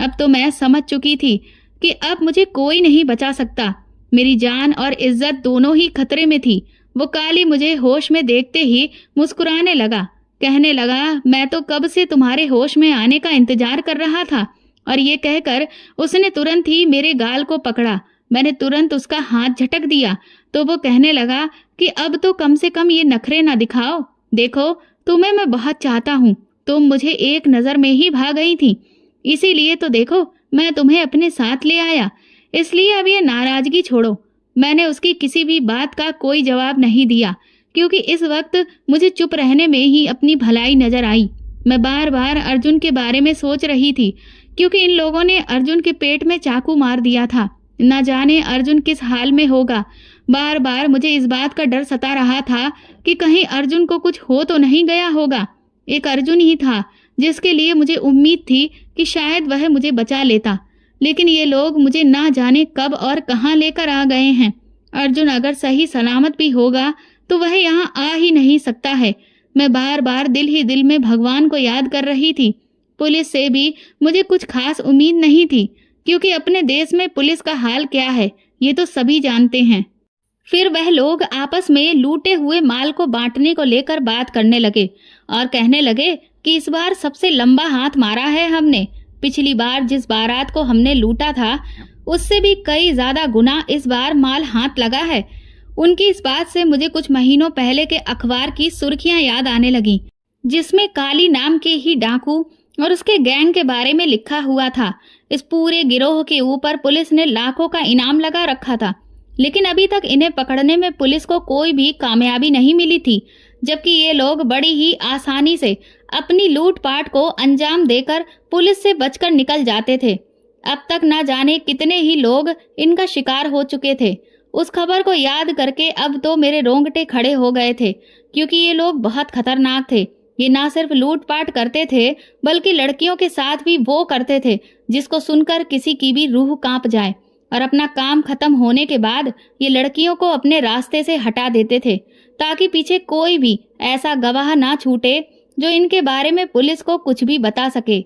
अब तो मैं समझ चुकी थी कि अब मुझे कोई नहीं बचा सकता। मेरी जान और इज्जत दोनों ही खतरे में थी। वो काली मुझे होश में देखते ही मुस्कुराने लगा, कहने लगा, मैं तो कब से तुम्हारे होश में आने का इंतजार कर रहा था। और ये कहकर उसने तुरंत ही मेरे गाल को पकड़ा। मैंने तुरंत उसका हाथ झटक दिया तो वो कहने लगा कि अब तो कम से कम ये नखरे ना दिखाओ। देखो, तुम्हें मैं बहुत चाहता हूँ। तुम मुझे एक नज़र में ही भाग गई थी, इसीलिए तो देखो मैं तुम्हें अपने साथ ले आया। इसलिए अब ये नाराजगी छोड़ो। मैंने उसकी किसी भी बात का कोई जवाब नहीं दिया, क्योंकि इस वक्त मुझे चुप रहने में ही अपनी भलाई नजर आई। मैं बार बार अर्जुन के बारे में सोच रही थी, क्योंकि इन लोगों ने अर्जुन के पेट में चाकू मार दिया था। न जाने अर्जुन किस हाल में होगा। बार बार मुझे इस बात का डर सता रहा था कि कहीं अर्जुन को कुछ हो तो नहीं गया होगा। एक अर्जुन ही था जिसके लिए मुझे उम्मीद थी कि शायद वह मुझे बचा लेता, लेकिन ये लोग मुझे ना जाने कब और कहां लेकर आ गए हैं। अर्जुन अगर सही सलामत भी होगा तो वह यहां आ ही नहीं सकता है। मैं बार बार दिल ही दिल में भगवान को याद कर रही थी। पुलिस से भी मुझे कुछ खास उम्मीद नहीं थी, क्योंकि अपने देश में पुलिस का हाल क्या है ये तो सभी जानते हैं। फिर वह लोग आपस में लूटे हुए माल को बांटने को लेकर बात करने लगे और कहने लगे कि इस बार सबसे लंबा हाथ मारा है हमने। पिछली बार जिस बारात को हमने लूटा था उससे भी कई ज्यादा गुना इस बार माल हाथ लगा है। उनकी इस बात से मुझे कुछ महीनों पहले के अखबार की सुर्खियां याद आने लगी, जिसमें काली नाम के ही डाकू और उसके गैंग के बारे में लिखा हुआ था। इस पूरे गिरोह के ऊपर पुलिस ने लाखों का इनाम लगा रखा था, लेकिन अभी तक इन्हें पकड़ने में पुलिस को कोई भी कामयाबी नहीं मिली थी, जबकि ये लोग बड़ी ही आसानी से अपनी लूटपाट को अंजाम देकर पुलिस से बचकर निकल जाते थे। अब तक न जाने कितने ही लोग इनका शिकार हो चुके थे। उस खबर को याद करके अब तो मेरे रोंगटे खड़े हो गए थे, क्योंकि ये लोग बहुत खतरनाक थे। ये ना सिर्फ लूटपाट करते थे, बल्कि लड़कियों के साथ भी वो करते थे जिसको सुनकर किसी की भी रूह कांप जाए। और अपना काम खत्म होने के बाद ये लड़कियों को अपने रास्ते से हटा देते थे, ताकि पीछे कोई भी ऐसा गवाह ना छूटे जो इनके बारे में पुलिस को कुछ भी बता सके।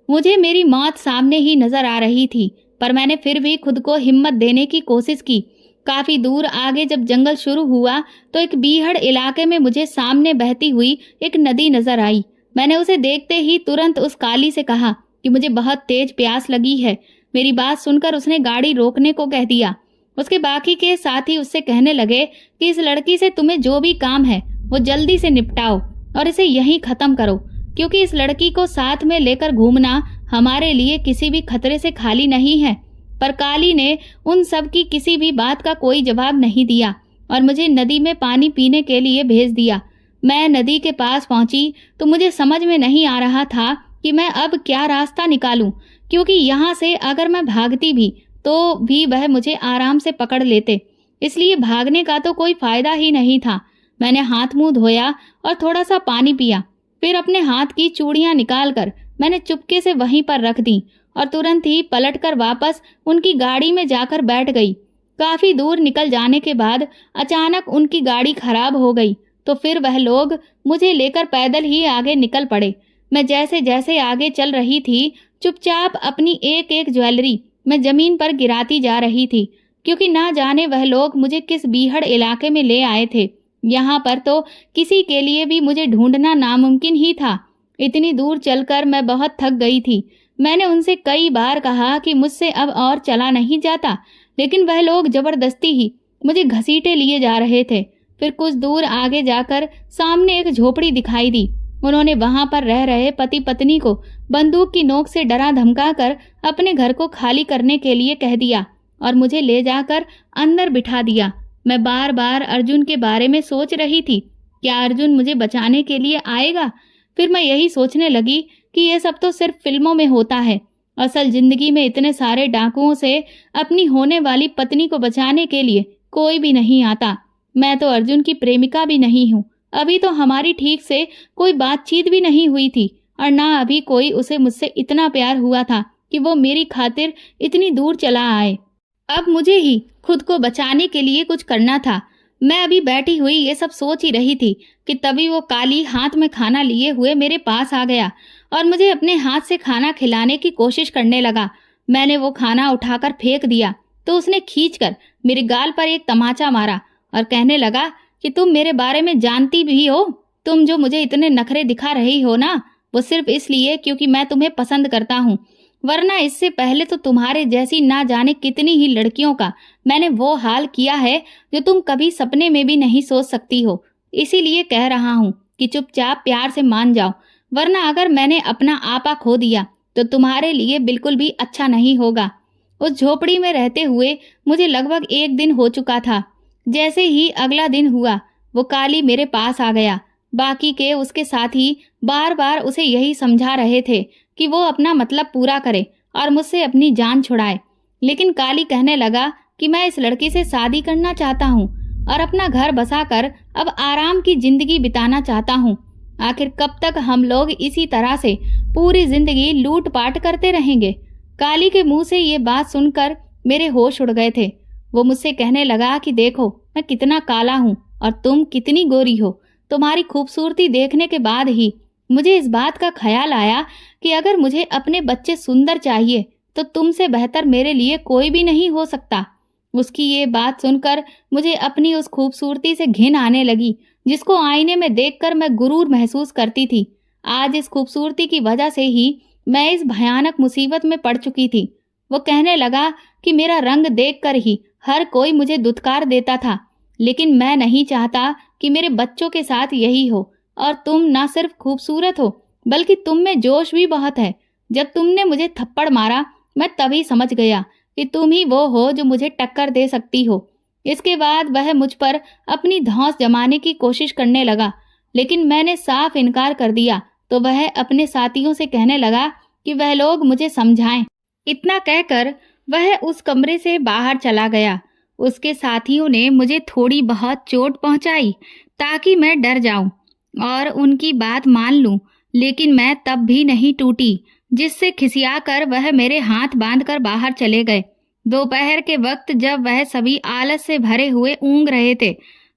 मुझे मेरी मौत सामने ही नजर आ रही थी, पर मैंने फिर भी खुद को हिम्मत देने की कोशिश की। काफी दूर आगे जब जंगल शुरू हुआ तो एक बीहड़ इलाके में मुझे सामने बहती हुई एक नदी नजर आई। मैंने उसे देखते ही तुरंत उस काली से कहा कि मुझे बहुत तेज प्यास लगी है। मेरी बात सुनकर उसने गाड़ी रोकने को कह दिया। उसके बाकी के साथी उससे कहने लगे कि इस लड़की से तुम्हें जो भी काम है वो जल्दी से निपटाओ और इसे यहीं खत्म करो, क्योंकि इस लड़की को साथ में लेकर घूमना हमारे लिए किसी भी खतरे से खाली नहीं है। पर काली ने उन सब की किसी भी बात का कोई जवाब नहीं दिया और मुझे नदी में पानी पीने के लिए भेज दिया। मैं नदी के पास पहुंची तो मुझे समझ में नहीं आ रहा था कि मैं अब क्या रास्ता निकालूं, क्योंकि यहाँ से अगर मैं भागती भी तो भी वह मुझे आराम से पकड़ लेते। इसलिए भागने का तो कोई फायदा ही नहीं था। मैंने हाथ मुंह धोया और थोड़ा सा पानी पिया। फिर अपने हाथ की चूड़ियां निकालकर मैंने चुपके से वहीं पर रख दी और तुरंत ही पलटकर वापस उनकी गाड़ी में जाकर बैठ गई। काफी दूर निकल जाने के बाद अचानक उनकी गाड़ी खराब हो गई, तो फिर वह लोग मुझे लेकर पैदल ही आगे निकल पड़े। मैं जैसे जैसे आगे चल रही थी, चुपचाप अपनी एक एक ज्वेलरी मैं जमीन पर गिराती जा रही थी, क्योंकि ना जाने वह लोग मुझे किस बीहड़ इलाके में ले आए थे। यहाँ पर तो किसी के लिए भी मुझे ढूंढना नामुमकिन ही था। इतनी दूर चलकर मैं बहुत थक गई थी। मैंने उनसे कई बार कहा कि मुझसे अब और चला नहीं जाता, लेकिन वह लोग जबरदस्ती ही मुझे घसीटे लिए जा रहे थे। फिर कुछ दूर आगे जाकर सामने एक झोपड़ी दिखाई दी। उन्होंने वहां पर रह रहे पति पत्नी को बंदूक की नोक से डरा धमकाकर अपने घर को खाली करने के लिए कह दिया और मुझे ले जाकर अंदर बिठा दिया। मैं बार बार अर्जुन के बारे में सोच रही थी, क्या अर्जुन मुझे बचाने के लिए आएगा? फिर मैं यही सोचने लगी कि यह सब तो सिर्फ फिल्मों में होता है। असल जिंदगी में इतने सारे डाकुओं से अपनी होने वाली पत्नी को बचाने के लिए कोई भी नहीं आता। मैं तो अर्जुन की प्रेमिका भी नहीं हूँ। अभी तो हमारी ठीक से कोई बातचीत भी नहीं हुई थी और ना अभी कोई उसे मुझसे इतना प्यार हुआ था कि वो मेरी खातिर इतनी दूर चला आए। अब मुझे ही खुद को बचाने के लिए कुछ करना था। मैं अभी बैठी हुई ये सब सोच ही रही थी कि तभी वो काली हाथ में खाना लिए हुए मेरे पास आ गया और मुझे अपने हाथ से खाना खिलाने की कोशिश करने लगा। मैंने वो खाना उठाकर फेंक दिया तो उसने खींचकर मेरे गाल पर एक तमाचा मारा और कहने लगा कि तुम मेरे बारे में जानती भी हो। तुम जो मुझे इतने नखरे दिखा रही हो ना, वो सिर्फ इसलिए क्योंकि मैं तुम्हें पसंद करता हूँ, वरना इससे पहले तो तुम्हारे जैसी ना जाने कितनी ही लड़कियों का मैंने वो हाल किया है जो तुम कभी सपने में भी नहीं सोच सकती हो। इसीलिए कह रहा हूँ कि चुपचाप प्यार से मान जाओ, वरना अगर मैंने अपना आपा खो दिया तो तुम्हारे लिए बिल्कुल भी अच्छा नहीं होगा। उस झोपड़ी में रहते हुए मुझे लगभग 1 दिन हो चुका था। जैसे ही अगला दिन हुआ, वो काली मेरे पास आ गया। बाकी के उसके साथी बार बार उसे यही समझा रहे थे कि वो अपना मतलब पूरा करे और मुझसे अपनी जान छुड़ाए, लेकिन काली कहने लगा कि मैं इस लड़की से शादी करना चाहता हूँ और अपना घर बसाकर अब आराम की जिंदगी बिताना चाहता हूँ। आखिर कब तक हम लोग इसी तरह से पूरी जिंदगी लूटपाट करते रहेंगे? काली के मुंह से ये बात सुनकर मेरे होश उड़ गए थे। वो मुझसे कहने लगा कि देखो मैं कितना काला हूँ और तुम कितनी गोरी हो। तुम्हारी खूबसूरती देखने के बाद ही मुझे इस बात का ख्याल आया कि अगर मुझे अपने बच्चे सुंदर चाहिए तो तुमसे बेहतर मेरे लिए कोई भी नहीं हो सकता। उसकी ये बात सुनकर मुझे अपनी उस खूबसूरती से घिन आने लगी जिसको आईने में देखकर मैं गुरूर महसूस करती थी। आज इस खूबसूरती की वजह से ही मैं इस भयानक मुसीबत में पड़ चुकी थी। वो कहने लगा कि मेरा रंग देखकर ही हर कोई मुझे दुत्कार देता था, लेकिन मैं नहीं चाहता कि मेरे बच्चों के साथ यही हो। और तुम ना सिर्फ खूबसूरत हो बल्कि तुम में जोश भी बहुत है। जब तुमने मुझे थप्पड़ मारा मैं तभी समझ गया कि तुम ही वो हो जो मुझे टक्कर दे सकती हो। इसके बाद वह मुझ पर अपनी धौंस जमाने की कोशिश करने लगा, लेकिन मैंने साफ इनकार कर दिया तो वह अपने साथियों से कहने लगा कि वह लोग मुझे समझाएं। इतना कहकर वह उस कमरे से बाहर चला गया। उसके साथियों ने मुझे थोड़ी बहुत चोट पहुंचाई ताकि मैं डर जाऊं। और उनकी बात मान लूं, लेकिन मैं तब भी नहीं टूटी, जिससे खिसियाकर वह मेरे हाथ बांधकर बाहर चले गए। दोपहर के वक्त जब वह सभी आलस से भरे हुए ऊँघ रहे थे,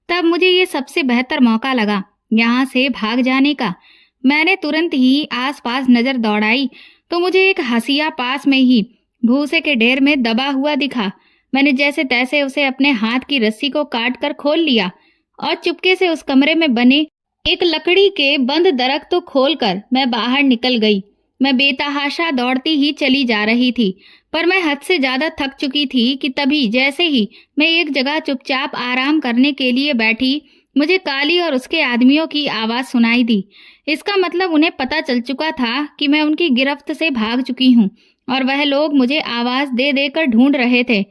तब मुझे ये सबसे बेहतर मौका लगा यहाँ से भाग जाने का। मैंने तुरंत ही आसपास नजर दौड़ाई तो मुझे एक हंसिया पास में ही भूसे के ढेर में दबा हुआ दिखा। मैंने जैसे तैसे उसे अपने हाथ की रस्सी को काट कर खोल लिया और चुपके से उस कमरे में बने एक लकड़ी के बंद दरख्त को खोलकर मैं बाहर निकल गई। मैं बेतहाशा दौड़ती ही चली जा रही थी, पर मैं हद से ज्यादा थक चुकी थी कि तभी जैसे ही मैं एक जगह चुपचाप आराम करने के लिए बैठी, मुझे काली और उसके आदमियों की आवाज सुनाई दी। इसका मतलब उन्हें पता चल चुका था कि मैं उनकी गिरफ्त से भाग चुकी हूँ और वह लोग मुझे आवाज दे देकर ढूंढ रहे थे।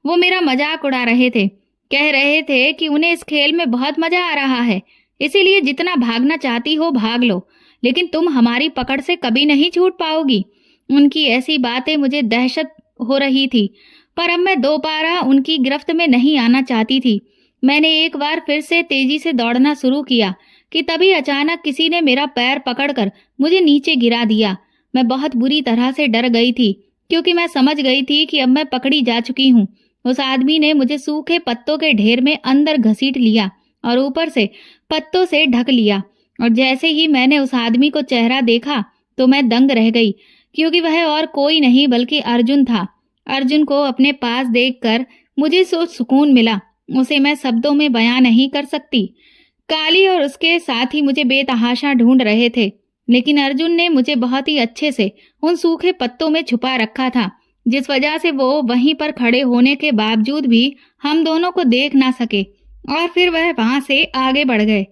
वो मेरा मजाक उड़ा रहे थे, कह रहे थे कि उन्हें इस खेल में बहुत मजा आ रहा है, इसीलिए जितना भागना चाहती हो भाग लो, लेकिन तुम हमारी पकड़ से कभी नहीं छूट पाओगी। उनकी ऐसी बातें मुझे दहशत हो रही थी, पर अब मैं दोबारा उनकी गिरफ्त में नहीं आना चाहती थी। मैंने एक बार फिर से तेजी से दौड़ना शुरू किया कि तभी अचानक किसी ने मेरा पैर पकड़कर मुझे नीचे गिरा दिया। मैं बहुत बुरी तरह से डर गई थी, क्योंकि मैं समझ गई थी कि अब मैं पकड़ी जा चुकी हूँ। उस आदमी ने मुझे सूखे पत्तों के ढेर में अंदर घसीट लिया और ऊपर से पत्तों से ढक लिया, और जैसे ही मैंने उस आदमी को चेहरा देखा तो मैं दंग रह गई, क्योंकि वह और कोई नहीं बल्कि अर्जुन था। अर्जुन को अपने पास देखकर मुझे सो सुकून मिला, उसे मैं शब्दों में बयां नहीं कर सकती। काली और उसके साथी मुझे बेतहाशा ढूंढ रहे थे, लेकिन अर्जुन ने मुझे बहुत ही अच्छे से उन सूखे पत्तों में छुपा रखा था, जिस वजह से वो वहीं पर खड़े होने के बावजूद भी हम दोनों को देख ना सके, और फिर वह वहां से आगे बढ़ गए।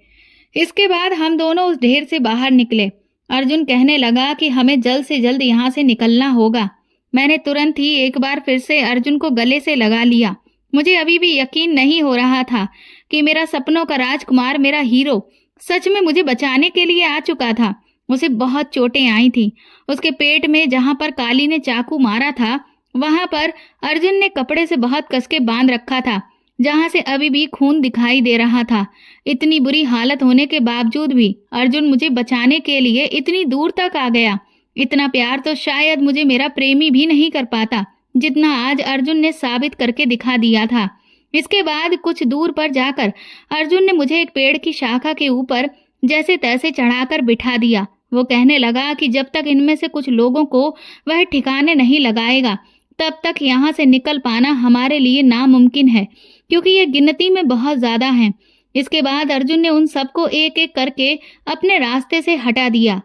इसके बाद हम दोनों उस ढेर से बाहर निकले। अर्जुन कहने लगा कि हमें जल्द से जल्द यहाँ से निकलना होगा। मैंने तुरंत ही एक बार फिर से अर्जुन को गले से लगा लिया। मुझे अभी भी यकीन नहीं हो रहा था कि मेरा सपनों का राजकुमार, मेरा हीरो, सच में मुझे बचाने के लिए आ चुका था। उसे बहुत चोटें आई थी। उसके पेट में जहां पर काली ने चाकू मारा था, वहां पर अर्जुन ने कपड़े से बहुत कसके बांध रखा था, जहां से अभी भी खून दिखाई दे रहा था। इतनी बुरी हालत होने के बावजूद भी अर्जुन मुझे बचाने के लिए इतनी दूर तक आ गया। इतना प्यार तो शायद मुझे मेरा प्रेमी भी नहीं कर पाता, जितना आज अर्जुन ने साबित करके दिखा दिया था। इसके बाद कुछ दूर पर जाकर अर्जुन ने मुझे एक पेड़ की शाखा के ऊपर जैसे तैसे चढ़ाकर बिठा दिया। वो कहने लगा कि जब तक इनमें से कुछ लोगों को वह ठिकाने नहीं लगाएगा, तब तक यहाँ से निकल पाना हमारे लिए नामुमकिन है, क्योंकि ये गिनती में बहुत ज्यादा हैं। इसके बाद अर्जुन ने उन सबको एक एक करके अपने रास्ते से हटा दिया।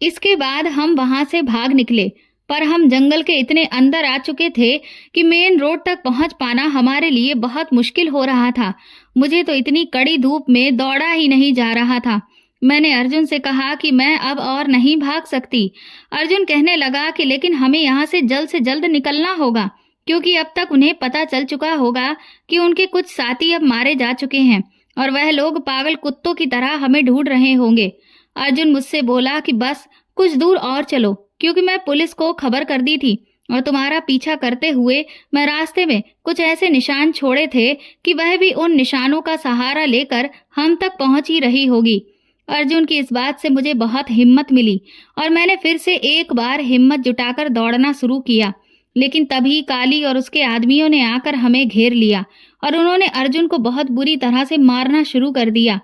इसके बाद हम वहां से भाग निकले, पर हम जंगल के इतने अंदर आ चुके थे कि मेन रोड तक पहुंच पाना हमारे लिए बहुत मुश्किल हो रहा था। मुझे तो इतनी कड़ी धूप में दौड़ा ही नहीं जा रहा था। मैंने अर्जुन से कहा कि मैं अब और नहीं भाग सकती। अर्जुन कहने लगा कि लेकिन हमें यहाँ से जल्द निकलना होगा, क्योंकि अब तक उन्हें पता चल चुका होगा कि उनके कुछ साथी अब मारे जा चुके हैं और वह लोग पागल कुत्तों की तरह हमें ढूंढ रहे होंगे। अर्जुन मुझसे बोला कि बस कुछ दूर और चलो, क्योंकि मैं पुलिस को खबर कर दी थी और तुम्हारा पीछा करते हुए मैं रास्ते में कुछ ऐसे निशान छोड़े थे कि वह भी उन निशानों का सहारा लेकर हम तक पहुंच ही रही होगी। अर्जुन की इस बात से मुझे बहुत हिम्मत मिली और मैंने फिर से एक बार हिम्मत जुटाकर दौड़ना शुरू किया, लेकिन तभी काली और उसके आदमियों ने आकर हमें घेर लिया और उन्होंने अर्जुन को बहुत बुरी तरह से मारना शुरू कर दिया।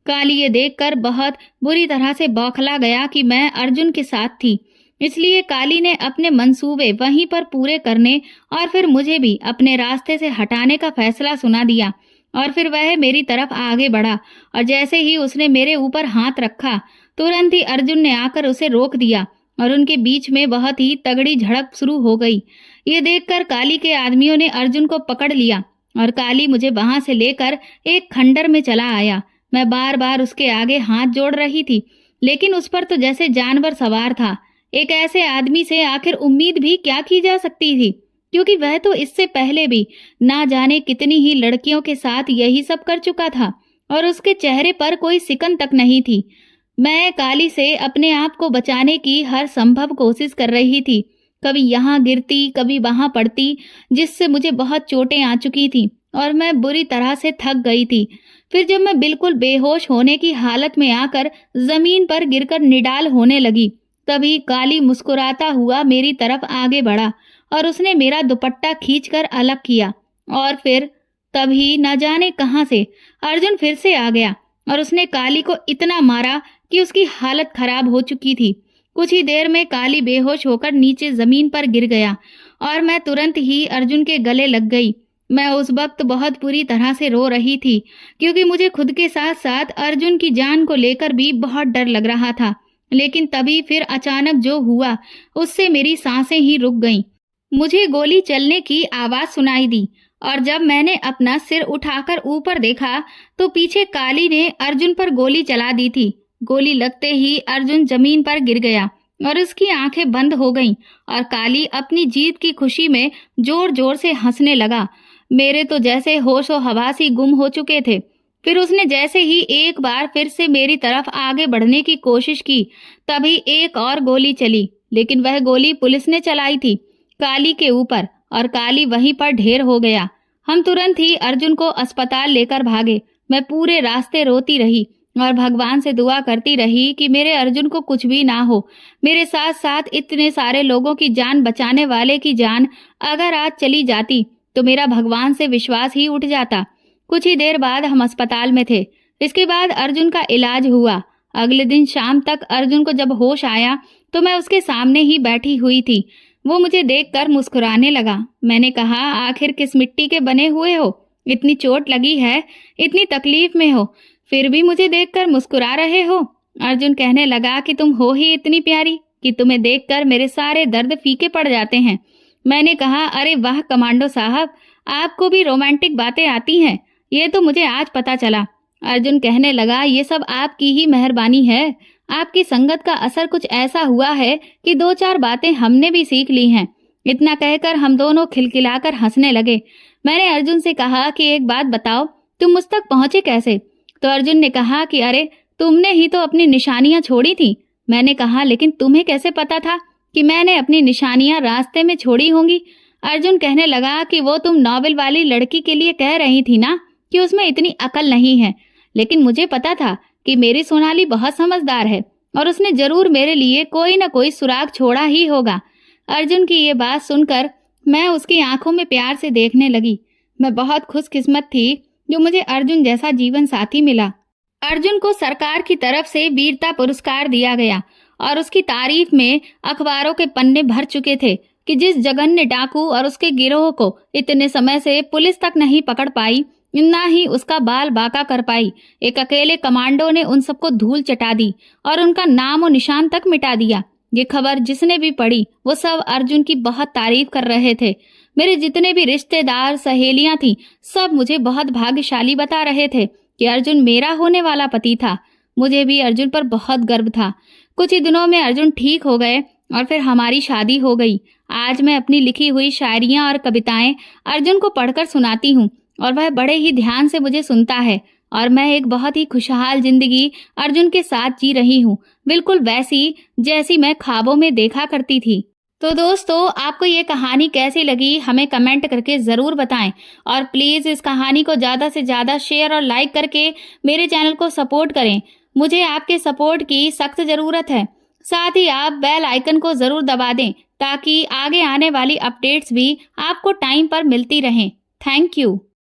काली ये देखकर बहुत बुरी तरह से बौखला गया कि मैं अर्जुन के साथ थी, इसलिए काली ने अपने मंसूबे वहीं पर पूरे करने और फिर मुझे भी अपने रास्ते से हटाने का फैसला सुना दिया। और फिर वह मेरी तरफ आगे बढ़ा और जैसे ही उसने मेरे ऊपर हाथ रखा, तुरंत ही अर्जुन ने आकर उसे रोक दिया और उनके बीच में बहुत ही तगड़ी झड़प शुरू हो गई। ये देखकर काली के आदमियों ने अर्जुन को पकड़ लिया और काली मुझे वहां से लेकर एक खंडर में चला आया। मैं बार बार उसके आगे हाथ जोड़ रही थी, लेकिन उस पर तो जैसे जानवर सवार था। एक ऐसे आदमी से आखिर उम्मीद भी क्या की जा सकती थी, क्योंकि वह तो इससे पहले भी ना जाने कितनी ही लड़कियों के साथ यही सब कर चुका था और उसके चेहरे पर कोई सिकन तक नहीं थी। मैं काली से अपने आप को बचाने की हर संभव कोशिश कर रही थी, कभी यहाँ गिरती कभी वहां पड़ती, जिससे मुझे बहुत चोटें आ चुकी थी और मैं बुरी तरह से थक गई थी। फिर जब मैं बिल्कुल बेहोश होने की हालत में आकर जमीन पर गिरकर निडाल होने लगी, तभी काली मुस्कुराता हुआ मेरी तरफ आगे बढ़ा और उसने मेरा दुपट्टा खींचकर अलग किया। और फिर तभी न जाने कहां से अर्जुन फिर से आ गया और उसने काली को इतना मारा कि उसकी हालत खराब हो चुकी थी। कुछ ही देर में काली बेहोश होकर नीचे जमीन पर गिर गया और मैं तुरंत ही अर्जुन के गले लग गई। मैं उस वक्त बहुत बुरी तरह से रो रही थी, क्योंकि मुझे खुद के साथ साथ अर्जुन की जान को लेकर भी बहुत डर लग रहा था। लेकिन तभी फिर अचानक जो हुआ उससे मेरी सांसें ही रुक गईं। मुझे गोली चलने की आवाज सुनाई दी और जब मैंने अपना सिर उठाकर ऊपर देखा तो पीछे काली ने अर्जुन पर गोली चला दी थी। गोली लगते ही अर्जुन जमीन पर गिर गया और उसकी आंखें बंद हो गईं और काली अपनी जीत की खुशी में जोर जोर से हंसने लगा। मेरे तो जैसे होशो हवास ही गुम हो चुके थे। फिर उसने जैसे ही एक बार फिर से मेरी तरफ आगे बढ़ने की कोशिश की, तभी एक और गोली चली, लेकिन वह गोली पुलिस ने चलाई थी काली के ऊपर और काली वहीं पर ढेर हो गया। हम तुरंत ही अर्जुन को अस्पताल लेकर भागे। मैं पूरे रास्ते रोती रही और भगवान से दुआ करती रही कि मेरे अर्जुन को कुछ भी ना हो। मेरे साथ साथ इतने सारे लोगों की जान बचाने वाले की जान अगर आज चली जाती तो मेरा भगवान से विश्वास ही उठ जाता। कुछ ही देर बाद हम अस्पताल में थे। इसके बाद अर्जुन का इलाज हुआ। अगले दिन शाम तक अर्जुन को जब होश आया तो मैं उसके सामने ही बैठी हुई थी। वो मुझे देखकर मुस्कुराने लगा। मैंने कहा, आखिर किस मिट्टी के बने हुए हो? इतनी चोट लगी है, इतनी तकलीफ में हो, फिर भी मुझे देखकर मुस्कुरा रहे हो। अर्जुन कहने लगा कि तुम हो ही इतनी प्यारी कि तुम्हें देखकर मेरे सारे दर्द फीके पड़ जाते हैं। मैंने कहा, अरे वाह कमांडो साहब, आपको भी रोमांटिक बातें आती हैं, ये तो मुझे आज पता चला। अर्जुन कहने लगा, ये सब आपकी ही मेहरबानी है। आपकी संगत का असर कुछ ऐसा हुआ है कि 2-4 बातें हमने भी सीख ली हैं। इतना कहकर हम दोनों खिलखिलाकर हंसने लगे। मैंने अर्जुन से कहा कि एक बात बताओ, तुम मुझ तक पहुंचे कैसे? तो अर्जुन ने कहा कि अरे तुमने ही तो अपनी निशानियां छोड़ी थी। मैंने कहा, लेकिन तुम्हें कैसे पता था कि मैंने अपनी निशानियां रास्ते में छोड़ी होंगी? अर्जुन कहने लगा कि वो तुम नॉवेल वाली लड़की के लिए कह रही थी ना कि उसमें इतनी अकल नहीं है, लेकिन मुझे पता था कि मेरी सोनाली बहुत समझदार है और उसने जरूर मेरे लिए कोई न कोई सुराग छोड़ा ही होगा। अर्जुन की ये बात सुनकर मैं उसकी आंखों में प्यार से देखने लगी। मैं बहुत खुशकिस्मत थी जो मुझे अर्जुन जैसा जीवन साथी मिला। अर्जुन को सरकार की तरफ से वीरता पुरस्कार दिया गया और उसकी तारीफ में अखबारों के पन्ने भर चुके थे कि जिस जघन्य डाकू और उसके गिरोह को इतने समय से पुलिस तक नहीं पकड़ पाई, ना ही उसका बाल बाका कर पाई, एक अकेले कमांडो ने उन सबको धूल चटा दी और उनका नाम और निशान तक मिटा दिया। ये खबर जिसने भी पढ़ी वो सब अर्जुन की बहुत तारीफ कर रहे थे। मेरे जितने भी रिश्तेदार सहेलियां थीं, सब मुझे बहुत भाग्यशाली बता रहे थे कि अर्जुन मेरा होने वाला पति था। मुझे भी अर्जुन पर बहुत गर्व था। कुछ ही दिनों में अर्जुन ठीक हो गए और फिर हमारी शादी हो गई। आज मैं अपनी लिखी हुई शायरियां और कविताएं अर्जुन को पढ़कर सुनाती हूँ और वह बड़े ही ध्यान से मुझे सुनता है और मैं एक बहुत ही खुशहाल जिंदगी अर्जुन के साथ जी रही हूँ, बिल्कुल वैसी जैसी मैं ख्वाबों में देखा करती थी। तो दोस्तों, आपको ये कहानी कैसी लगी हमें कमेंट करके ज़रूर बताएं और प्लीज़ इस कहानी को ज़्यादा से ज़्यादा शेयर और लाइक करके मेरे चैनल को सपोर्ट करें। मुझे आपके सपोर्ट की सख्त ज़रूरत है। साथ ही आप बेल आइकन को ज़रूर दबा दें ताकि आगे आने वाली अपडेट्स भी आपको टाइम पर मिलती रहें। Thank you.